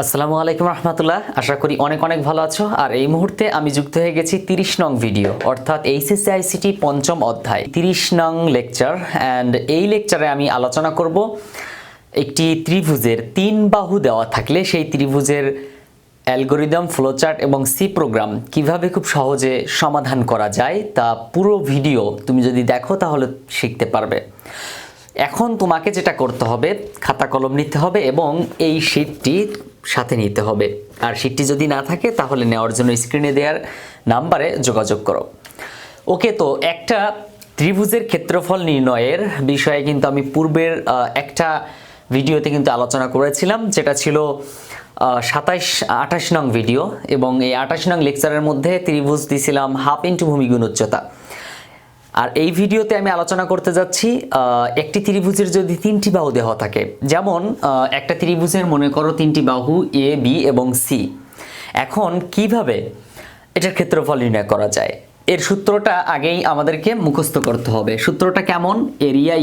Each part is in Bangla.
আসসালামু আলাইকুম রহমতুল্লাহ। আশা করি অনেক অনেক ভালো আছো। আর এই মুহূর্তে আমি যুক্ত হয়ে গেছি 30 নং ভিডিও, অর্থাৎ HSC ICT পঞ্চম অধ্যায় 30 নং লেকচার। অ্যান্ড এই লেকচারে আমি আলোচনা করব একটি ত্রিভুজের 3 বাহু দেওয়া থাকলে সেই ত্রিভুজের অ্যালগোরিদম, ফ্লোচার্ট এবং সি প্রোগ্রাম কিভাবে খুব সহজে সমাধান করা যায় তা পুরো ভিডিও তুমি যদি দেখো তাহলে শিখতে পারবে। এখন তোমাকে যেটা করতে হবে, খাতা কলম নিতে হবে এবং এই শীটটি সাথে নিতে হবে। আর শীটটি যদি না থাকে তাহলে নেওয়ার জন্য স্ক্রিনে দেওয়ার নাম্বারে যোগাযোগ করো। ওকে, তো একটা ত্রিভুজের ক্ষেত্রফল নির্ণয়ের বিষয়ে কিন্তু আমি পূর্বের একটা ভিডিওতে কিন্তু আলোচনা করেছিলাম, যেটা ছিল 28 নং ভিডিও। এবং এই 28 নং লেকচারের মধ্যে ত্রিভুজ দিয়েছিলাম হাফ ইন্টু ভূমিগুণ উচ্চতা। আর এই ভিডিওতে আমি আলোচনা করতে যাচ্ছি একটি ত্রিভুজের যদি 3টি বাহু দেওয়া থাকে, যেমন একটা ত্রিভুজের মনে করো 3টি বাহু এ, বি এবং সি। এখন কিভাবে এটার ক্ষেত্রফল নির্ণয় করা যায়, এর সূত্রটা আগেই আমাদেরকে মুখস্থ করতে হবে। সূত্রটা কেমন? এরিয়া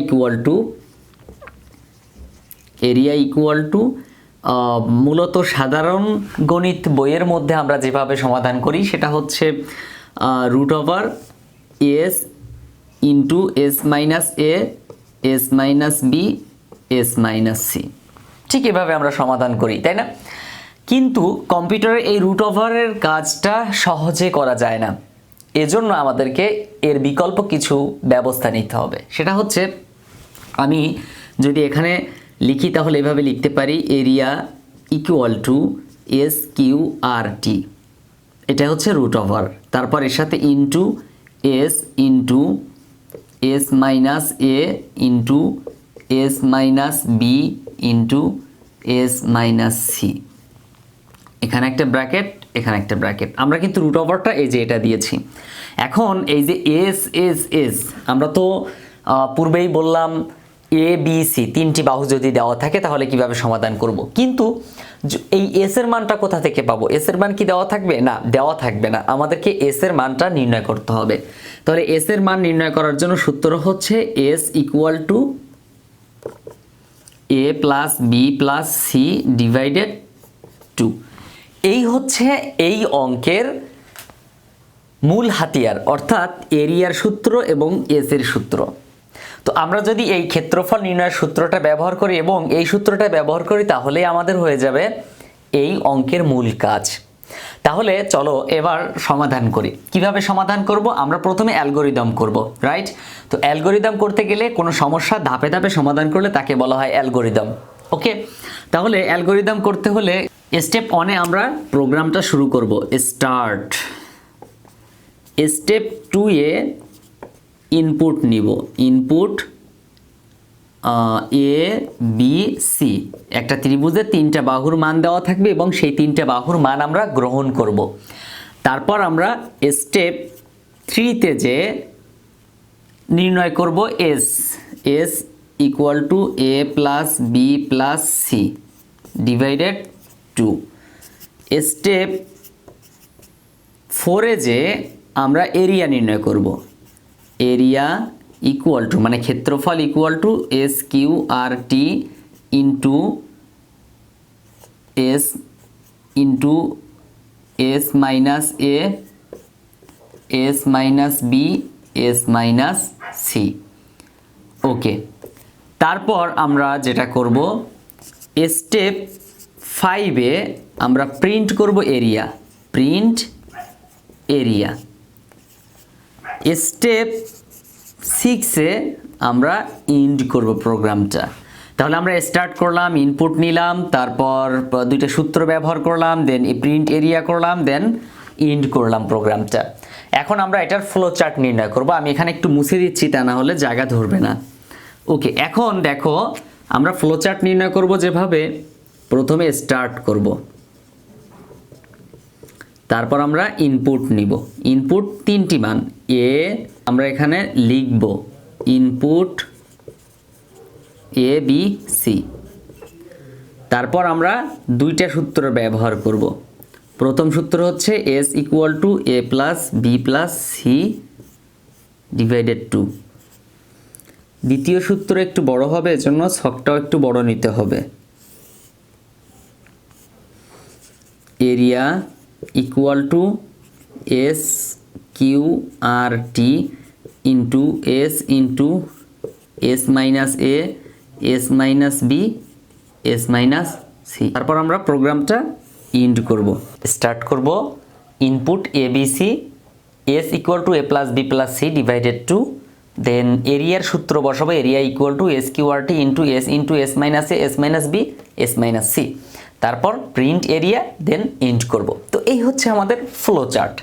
ইকুয়াল টু মূলত সাধারণ গণিত বইয়ের মধ্যে আমরা যেভাবে সমাধান করি সেটা হচ্ছে root over S into S minus A, S minus B, S minus C. ঠিক এভাবে আমরা সমাধান করি, তাই না? কিন্তু কম্পিউটারে এই রুট ওভারের কাজটা সহজে করা যায় না। এজন্য আমাদেরকে এর বিকল্প কিছু ব্যবস্থা নিতে হবে। সেটা হচ্ছে, আমি যদি এখানে লিখি তাহলে এভাবে লিখতে পারি, area equal to S Q R T. এটা হচ্ছে রুট ওভার, তারপর এর সাথে into S minus A into S minus B into S minus C. এখানে একটা ব্র্যাকেট, এখানে একটা ব্র্যাকেট। আমরা কিন্তু রুট ওভারটা এই যে এটা দিয়েছি। এখন এই যে এস আমরা তো পূর্বেই বললাম এ বি সি 3টি বাহু যদি দেওয়া থাকে তাহলে কিভাবে সমাধান করব। কিন্তু এই এস এর মানটা কোথা থেকে পাবো? এস এর মান কি দেওয়া থাকবে? না, দেওয়া থাকবে না। আমাদেরকে এস এর মানটা নির্ণয় করতে হবে। তাহলে এস এর মান নির্ণয় করার জন্য সূত্র হচ্ছে S equal to A plus B plus C divided 2। এই হচ্ছে এই অঙ্কের মূল হাতিয়ার, অর্থাৎ এরিয়ার সূত্র এবং এস এর সূত্র। তো আমরা যদি এই ক্ষেত্রফল নির্ণয়ের সূত্রটা ব্যবহার করি এবং এই সূত্রটা ব্যবহার করি তাহলেই আমাদের হয়ে যাবে এই অঙ্কের মূল কাজ। তাহলে চলো এবার সমাধান করি। কিভাবে সমাধান করব? আমরা প্রথমে অ্যালগোরিদম করব, রাইট? তো অ্যালগোরিদম করতে গেলে কোনো সমস্যা ধাপে ধাপে সমাধান করলে তাকে বলা হয় অ্যালগোরিদম। ওকে, তাহলে অ্যালগোরিদম করতে হলে স্টেপ 1-এ আমরা প্রোগ্রামটা শুরু করব, স্টার্ট। স্টেপ 2-এ ইনপুট নিব, ইনপুট এ বি সি। একটা ত্রিভুজে 3টা বাহুর মান দেওয়া থাকবে এবং সেই 3টা বাহুর মান আমরা গ্রহণ করব। তারপর আমরা স্টেপ 3-তে যে নির্ণয় করব S equal to A plus B plus C divided 2। Step 4-এ যে আমরা এরিয়া নির্ণয় করব, এরিয়া ইকুয়াল টু মানে ক্ষেত্রফল equal to S Q R T into S minus A, S minus B, S minus C. Okay, তারপর আমরা যেটা করব, স্টেপ 5-এ আমরা প্রিন্ট করব এরিয়া, প্রিন্ট এরিয়া। স্টেপ 6-এ আমরা ইন্ড করব প্রোগ্রামটা। তাহলে আমরা স্টার্ট করলাম, ইনপুট নিলাম, তারপর 2টা সূত্র ব্যবহার করলাম, দেন প্রিন্ট এরিয়া করলাম, দেন ইন্ড করলাম প্রোগ্রামটা। এখন আমরা এটার ফ্লো চার্ট নির্ণয় করব। আমি এখানে একটু মুছে দিচ্ছি, তা না হলে জায়গা ধরবে না। ওকে, এখন দেখো আমরা ফ্লো চার্ট নির্ণয় করব যেভাবে, প্রথমে স্টার্ট করব, তারপর আমরা ইনপুট নিব। ইনপুট 3টি মান এ, আমরা এখানে লিখব ইনপুট এ বি সি। তারপর আমরা 2টা সূত্র ব্যবহার করব। প্রথম সূত্র হচ্ছে S equal to A plus B plus C divided 2। দ্বিতীয় সূত্র একটু বড় হবে, এজন্য ছকটাও একটু বড় নিতে হবে। Area equal to S Q R T into S minus A S minus B S minus C. তারপর আমরা প্রোগ্রামটা ইন্ট করব, স্টার্ট করব input A B C S equal to A plus B plus C divided two, then এরিয়ার সূত্র বসাবো, area equal to S Q R T into S minus A S minus B S minus C. তারপর প্রিন্ট এরিয়া, দেন ইন্ট করব। তো এই হচ্ছে আমাদের ফ্লো চার্ট।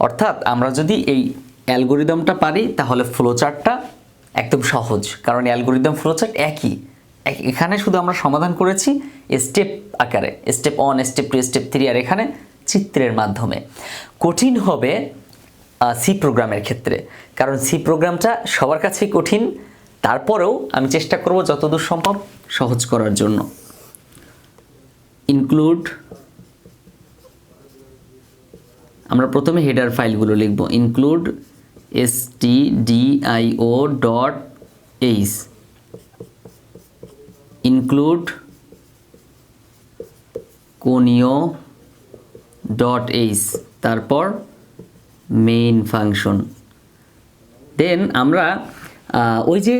অর্থাৎ আমরা যদি এই অ্যালগোরিদমটা পারি তাহলে ফ্লো চার্টটা একদম সহজ, কারণ অ্যালগোরিদম ফ্লো চার্ট একই। এখানে শুধু আমরা সমাধান করেছি স্টেপ আকারে, স্টেপ 1 স্টেপ 2 স্টেপ 3, আর এখানে চিত্রের মাধ্যমে। কঠিন হবে সি প্রোগ্রামের ক্ষেত্রে, কারণ সি প্রোগ্রামটা সবার কাছেই কঠিন। তারপরেও আমি চেষ্টা করব যতদূর সম্ভব সহজ করার জন্য। ইনক্লুড, আমরা প্রথমে হেডার ফাইলগুলো লিখব, ইনক্লুড stdio.h, ইনক্লুড conio.h, তারপর মেইন ফাংশন। দেন আমরা ওই যে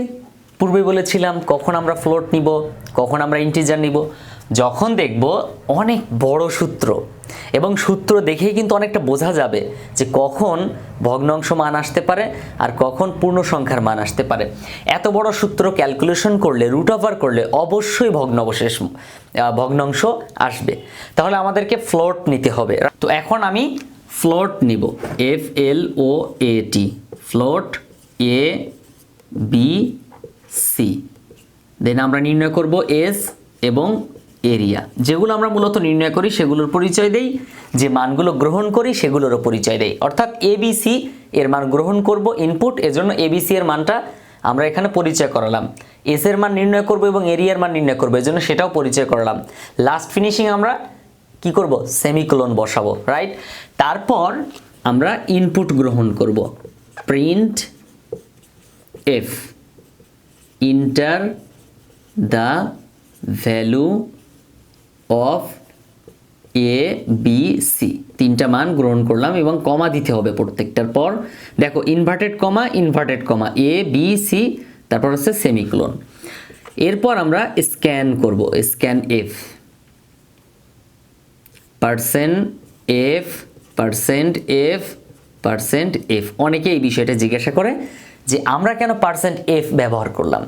পূর্বে বলেছিলাম কখন আমরা ফ্লোট নিব, কখন আমরা ইন্টিজার নিব, যখন দেখব অনেক বড় সূত্র, এবং সূত্র দেখেই কিন্তু অনেকটা বোঝা যাবে যে কখন ভগ্নাংশ মান আসতে পারে আর কখন পূর্ণ সংখ্যার মান আসতে পারে। এত বড় সূত্র ক্যালকুলেশন করলে, রুট ওভার করলে অবশ্যই ভগ্নাংশ আসবে। তাহলে আমাদেরকে ফ্লোট নিতে হবে। তো এখন আমি ফ্লোট নিব, FLOAT, float A B C। দেন আমরা নির্ণয় করব এস এবং এরিয়া, যেগুলো আমরা মূলত নির্ণয় করি সেগুলোর পরিচয় দেই, যে মানগুলো গ্রহণ করি সেগুলোরও পরিচয় দেই। অর্থাৎ ABC এর মান গ্রহণ করব ইনপুট, এজন্য ABC এর মানটা আমরা এখানে পরিচয় করালাম। এস এর মান নির্ণয় করব এবং এরিয়ার মান নির্ণয় করব, এজন্য সেটাও পরিচয় করালাম। লাস্ট ফিনিশিং আমরা কি করব, সেমিকোলন বসাবো, রাইট। তারপর আমরা ইনপুট গ্রহণ করব, print F, enter the value of A B C, তিনটা মান গ্রহণ করলাম এবং কমা দিতে হবে প্রত্যেকটার পর। দেখো ইনভার্টেড কমা এ বি সি, তারপর হচ্ছে সেমিকোলন। এরপর আমরা স্ক্যান করব, স্ক্যান এফ, %f অনেকে এই বিষয়টা জিজ্ঞাসা করে যে আমরা কেন %f ব্যবহার করলাম।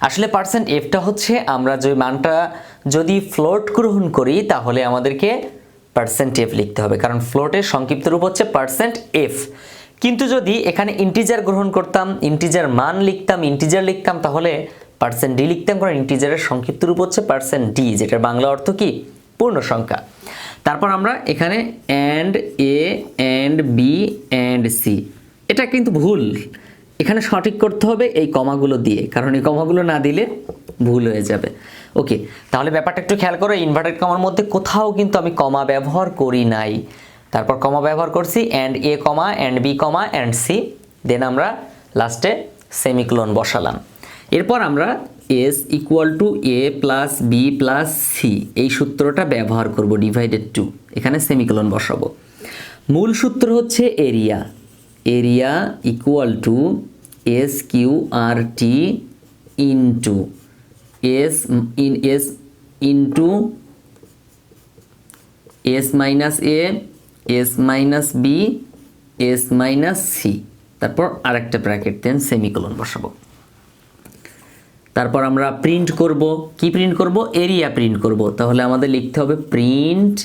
আসলে %fটা হচ্ছে আমরা যে মানটা যদি ফ্লোট গ্রহণ করি তাহলে আমাদেরকে %f লিখতে হবে, কারণ ফ্লোটের সংক্ষিপ্ত রূপ হচ্ছে %f। কিন্তু যদি এখানে ইন্টিজার গ্রহণ করতাম, ইন্টিজার মান লিখতাম, ইন্টিজার লিখতাম, তাহলে %d লিখতাম, কারণ ইন্টিজারের সংক্ষিপ্ত রূপ হচ্ছে %d, যেটার বাংলা অর্থ কি, পূর্ণ সংখ্যা। তারপর আমরা এখানে and A and B and C, এটা কিন্তু ভুল, এখানে সঠিক করতে হবে এই কমাগুলো দিয়ে, কারণ এই কমাগুলো না দিলে ভুল হয়ে যাবে। ওকে, তাহলে ব্যাপারটা একটু খেয়াল করো, ইনভার্টেড কমার মধ্যে কোথাও কিন্তু আমি কমা ব্যবহার করি নাই। তারপর কমা ব্যবহার করছি and A comma and B comma and C, then আমরা লাস্টে সেমিকোলন বসালাম। এরপর আমরা S equal to A plus B plus C এই সূত্রটা ব্যবহার করব, ডিভাইডেড টু, এখানে সেমিকোলন বসাবো। মূল সূত্র হচ্ছে area, area equal to S Q R T into S into S minus A S minus B S minus C, তারপর আরেকটা ব্র্যাকেট দেন সেমিকোলন বসাবো। তারপর আমরা প্রিন্ট করব, কি প্রিন্ট করব, এরিয়া প্রিন্ট করব। তাহলে আমাদের লিখতে হবে প্রিন্ট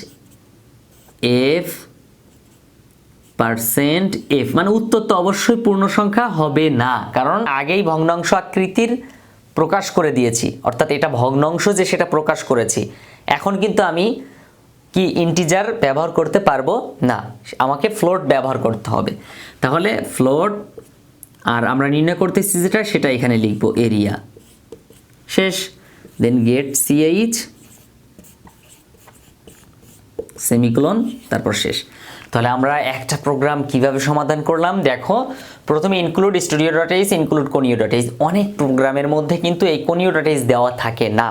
এফ %f, মানে উত্তর তো অবশ্যই পূর্ণ সংখ্যা হবে না, কারণ আগেই ভগ্নাংশ আকৃতির প্রকাশ করে দিয়েছি, অর্থাৎ এটা ভগ্নাংশ যে সেটা প্রকাশ করেছি। এখন কিন্তু আমি কি ইন্টিজার ব্যবহার করতে পারবো না, আমাকে ফ্লোট ব্যবহার করতে হবে। তাহলে ফ্লোট, আর আমরা নির্ণয় করতেছি যেটা সেটা এখানে লিখব এরিয়া, শেষ। দেন গেট ch সেমিকোলন, তারপর শেষ। তাহলে আমরা একটা প্রোগ্রাম কিভাবে সমাধান করলাম দেখো। প্রথমে ইনক্লুড studio.h, ইনক্লুড conio.h। অনেক প্রোগ্রামের মধ্যে কিন্তু এই conio.h দেওয়া থাকে না।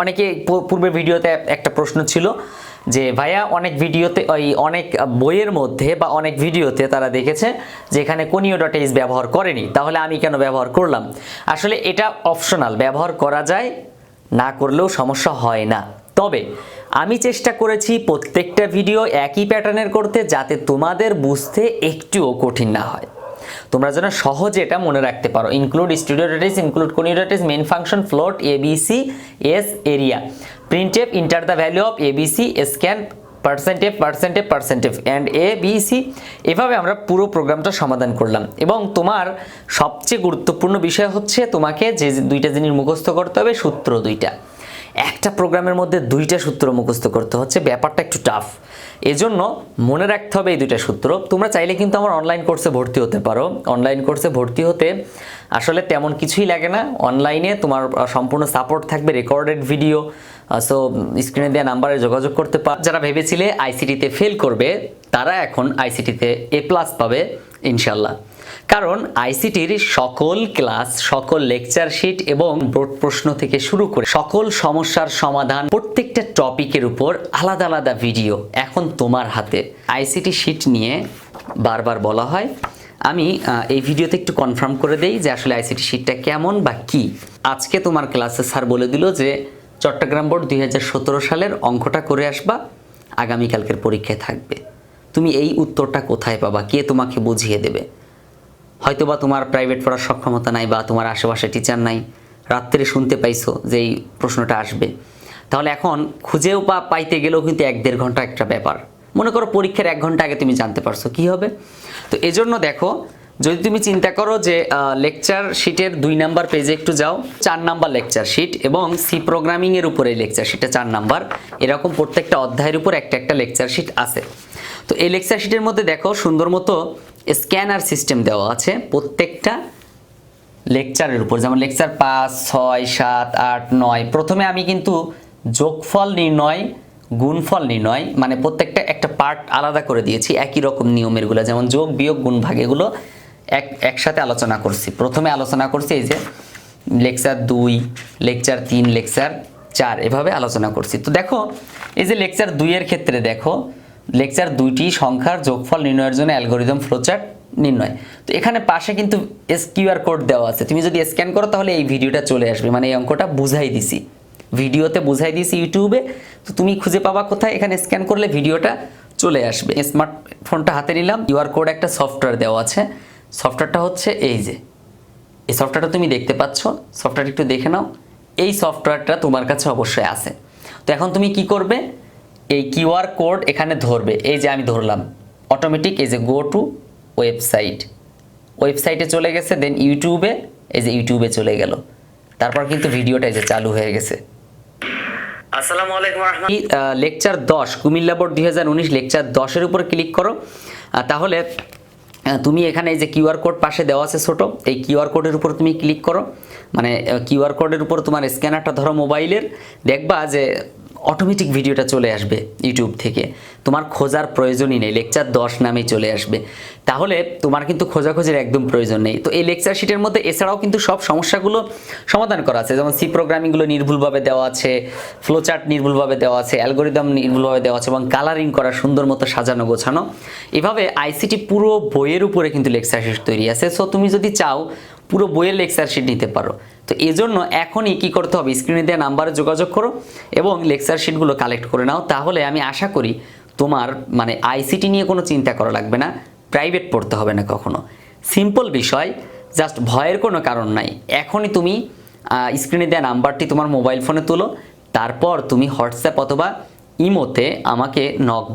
অনেকে পূর্বের ভিডিওতে একটা প্রশ্ন ছিল যে ভাইয়া অনেক ভিডিওতে অনেক বইয়ের মধ্যে বা অনেক ভিডিওতে তারা দেখেছে যে এখানে conio.h ব্যবহার করেনি, তাহলে আমি কেন ব্যবহার করলাম? আসলে এটা অপশনাল, ব্যবহার করা যায়, না করলেও সমস্যা হয় না। তবে আমি চেষ্টা করেছি প্রত্যেকটা ভিডিও একই প্যাটার্নের করতে, যাতে তোমাদের বুঝতে একটুও কঠিন না হয়, তোমরা যেন সহজে এটা মনে রাখতে পারো। ইনক্লুড স্টুডিও.h, include conio.h, main function, float, A B C, S, area, printf, enter the value of A B C, scan, percentage and A B C. এভাবে আমরা পুরো প্রোগ্রামটা সমাধান করলাম। এবং তোমার সবচেয়ে গুরুত্বপূর্ণ বিষয় হচ্ছে তোমাকে যে দুইটা জিনিস মুখস্থ করতে হবে, সূত্র দুইটা। একটা প্রোগ্রামের মধ্যে দুইটা সূত্র মুখস্থ করতে হচ্ছে, ব্যাপারটা একটু টাফ। এজন্য মনে রাখতে হবে এই দুইটা সূত্র। তোমরা চাইলে কিন্তু আমার অনলাইন কোর্সে ভর্তি হতে পারো। অনলাইন কোর্সে ভর্তি হতে আসলে তেমন কিছুই লাগে না। অনলাইনে তোমার সম্পূর্ণ সাপোর্ট থাকবে, রেকর্ডেড ভিডিও। সো স্ক্রিনে দেওয়া নাম্বারে যোগাযোগ করতে পারো। যারা ভেবেছিলে আইসিটিতে ফেল করবে, তারা এখন আইসিটিতে A+ পাবে ইনশাল্লাহ। কারণ আইসিটির সকল ক্লাস, সকল লেকচার শিট এবং বোর্ড প্রশ্ন থেকে শুরু করে সকল সমস্যার সমাধান, প্রত্যেকটা টপিকের উপর আলাদা আলাদা ভিডিও এখন তোমার হাতে। আইসিটি শিট নিয়ে বারবার বলা হয়, আমি এই ভিডিওতে একটু কনফার্ম করে দেই যে আসলে আইসিটি শিটটা কেমন বা কি। আজকে তোমার ক্লাসে স্যার বলে দিল যে চট্টগ্রাম বোর্ড 2017 সালের অঙ্কটা করে আসবা, আগামীকালকের পরীক্ষায় থাকবে। তুমি এই উত্তরটা কোথায় পাবা? কে তোমাকে বুঝিয়ে দেবে? হয়তোবা তোমার প্রাইভেট পড়ার সক্ষমতা নাই, বা তোমার আশেপাশে টিচার নাই, রাত্রে শুনতে পাইছো যে এই প্রশ্নটা আসবে। তাহলে এখন খুঁজেও পাইতে গেলেও কিন্তু 1-1.5 ঘন্টা একটা ব্যাপার। মনে করো পরীক্ষার 1 ঘন্টা আগে তুমি জানতে পারছো, কি হবে? তো এজন্য দেখো, যদি তুমি চিন্তা করো যে লেকচার শিটের 2 নাম্বার পেজে একটু যাও, 4 নাম্বার লেকচার শিট এবং সি প্রোগ্রামিংয়ের উপরে লেকচার শিটে 4 নাম্বার, এরকম প্রত্যেকটা অধ্যায়ের উপর একটা একটা লেকচার শিট আছে। তো এই লেকচার শিটের মধ্যে দেখো সুন্দর মতো স্ক্যানার সিস্টেম দেওয়া আছে প্রত্যেকটা লেকচারের উপর। যেমন লেকচার 5, 6, 7, 8, 9, প্রথমে আমি কিন্তু যোগফল নির্ণয়, গুণফল নির্ণয়, মানে প্রত্যেকটা একটা পার্ট আলাদা করে দিয়েছি, একই রকম নিয়মেরগুলো, যেমন যোগ, বিয়োগ, গুণ, ভাগ, এগুলো একসাথে আলোচনা করছি। প্রথমে আলোচনা করছি এই যে লেকচার 2, লেকচার 3, লেকচার 4, এভাবে আলোচনা করছি। তো দেখো এই যে লেকচার 2 এর ক্ষেত্রে দেখো, লেকচার 2টি সংখ্যার যোগফল নির্ণয়ের জন্য অ্যালগরিদম ফ্লোচার্ট নির্ণয়। তো এখানে পাশে কিন্তু কিউআর কোড দেওয়া আছে, তুমি যদি স্ক্যান করো তাহলে এই ভিডিওটা চলে আসবে, মানে এই অঙ্কটা বুঝাই দিছি, ভিডিওতে বুঝাই দিয়েছি ইউটিউবে। তো তুমি খুঁজে পাবা কোথায়? এখানে স্ক্যান করলে ভিডিওটা চলে আসবে। স্মার্টফোনটা হাতে নিলাম, কিউআর কোড একটা সফটওয়্যার দেওয়া আছে। সফটওয়্যারটা হচ্ছে এই যে, এই সফটওয়্যারটা তুমি দেখতে পাচ্ছ, সফটওয়্যারটা একটু দেখে নাও। এই সফটওয়্যারটা তোমার কাছে অবশ্যই আছে। তো এখন তুমি কি করবে? এই কিউআর কোড এখানে ধরবে, এই যে আমি ধরলাম, অটোমেটিক এই যে গো টু ওয়েবসাইট, ওয়েবসাইটে চলে গেছে। দেন ইউটিউবে, এই যে ইউটিউবে চলে গেল। তারপর কিন্তু ভিডিওটা এই যে চালু হয়ে গেছে। আসসালামু আলাইকুম রাহমাতুল্লাহ। লেকচার 10, কুমিল্লা বোর্ড 2019 লেকচার 10 এর উপর ক্লিক করো। তাহলে তুমি এখানে এই যে কিউআর কোড পাশে দেওয়া আছে ছোট, এই কিউআর কোডের উপর তুমি ক্লিক করো। মানে কিউআর কোডের উপর তোমার স্ক্যানারটা ধরো মোবাইলের, দেখবা যে অটোমেটিক ভিডিওটা চলে আসবে ইউটিউব থেকে, তোমার খোঁজার প্রয়োজনই নেই, লেকচার 10 নামেই চলে আসবে। তাহলে তোমার কিন্তু খোঁজাখোঁজির একদম প্রয়োজন নেই। তো এই লেকচার শিটের মধ্যে এছাড়াও কিন্তু সব সমস্যাগুলো সমাধান করা আছে, যেমন সি প্রোগ্রামিংগুলো নির্ভুলভাবে দেওয়া আছে, ফ্লোচার্ট নির্ভুলভাবে দেওয়া আছে, অ্যালগরিদম নির্ভুলভাবে দেওয়া আছে, এবং কালারিং করা সুন্দর মতো সাজানো গোছানো। এভাবে আইসিটি পুরো বইয়ের উপরে কিন্তু লেকচার শিট তৈরি আছে। সো তুমি যদি চাও পুরো বইয়ের লেকচার শিট নিতে পারো। তো এজন্য এখনই কি করতে হবে? স্ক্রিনে দেওয়া নাম্বারে যোগাযোগ করো এবং লেকচার শিটগুলো কালেক্ট করে নাও। তাহলে আমি আশা করি তোমার মানে আইসিটি নিয়ে কোনো চিন্তা করা লাগবে না, প্রাইভেট পড়তে হবে না কখনো। সিম্পল বিষয়, জাস্ট ভয়ের কোনো কারণ নাই। এখনই তুমি স্ক্রিনে দেওয়া নাম্বারটি তোমার মোবাইল ফোনে তোলো, তারপর তুমি হোয়াটসঅ্যাপ অথবা ইমোতে আমাকে নক